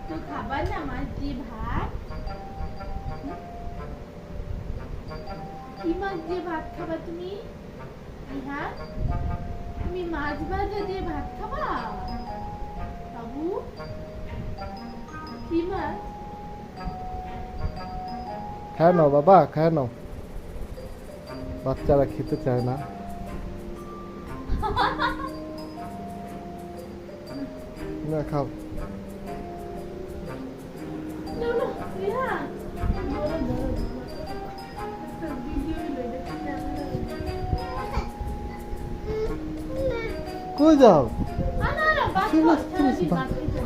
তো খাবার না মাছ দিয়ে ভাত? কি মাছ দিয়ে ভাত খাবা তুমি? হ্যাঁ, তুমি মাছ ভাজা দিয়ে ভাত খাবা? বাবু, কি মাছ? খায় নাও বাবা, খায় নাও। বাচ্চারা খেতে চায় না। না খাও। No, no, Rehan. Doro, doro. একটা ভিডিও হলো এটা ক্যামেরা। কই যাও? না না বাদ কর সারাদিন বাদ খেতে।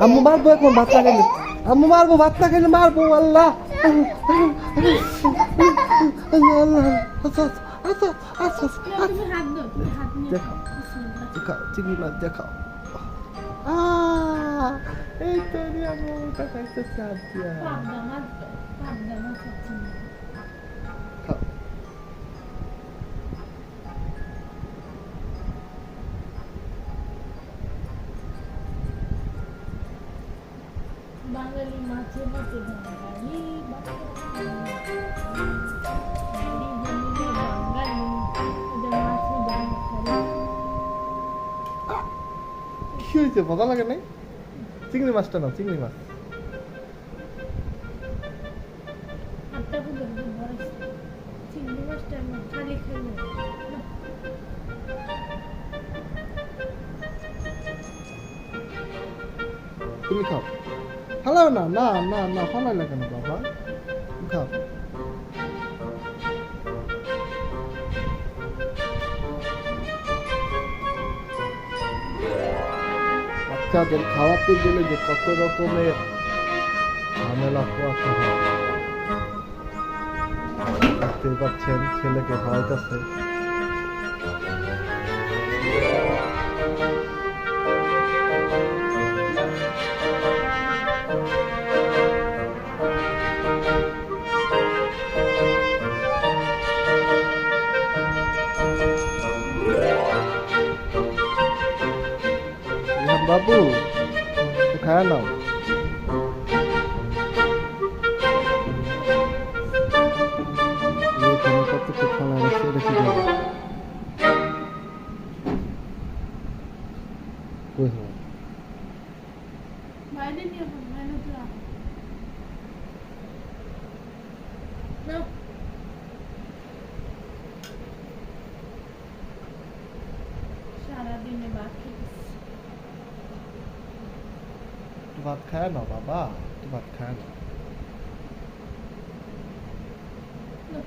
আম্মু মারবো এখন ভাত না খেলে। আম্মু মারবো ভাত না খেলে মারবো আল্লাহ। আল্লাহ আচ্ছা আচ্ছা আচ্ছা তুমি হাত দাও, তুমি হাত নিয়ে দেখাও দেখাও চিংড়ি মাছ দেখাও। এই তো আম্মু ওটা খাইতেছে হাত দিয়া। পাবদা মাছ দাও, পাবদা মাছ আছে না। খাও। বাঙালি মাছে ভাতে বাঙালি কি হয়েছে মজা লাগে নাই? চিংড়ি মাছটা নাও, চিংড়ি মাছ। চিংড়ি মাছটা খালি খাইলে তুমি খাও। ফালাও না, না না না ফালাই লাগে না বাবা, খাও। বাচ্চাদের খাওয়াতে গেলে যে কত রকমের ঝামেলা পোয়াতে হয়। দেখতে পাচ্ছেন ছেলেকে খাওয়াইতেছে। বাবু খায় নাও। কতটুকু খাওয়া রেখে রেখে যাবে। বাইরে নিয়ে বাইরে তো না সারাদিনে ভাত খেতেছি। ভাত খায় না বাবা, ভাত খায় না। No.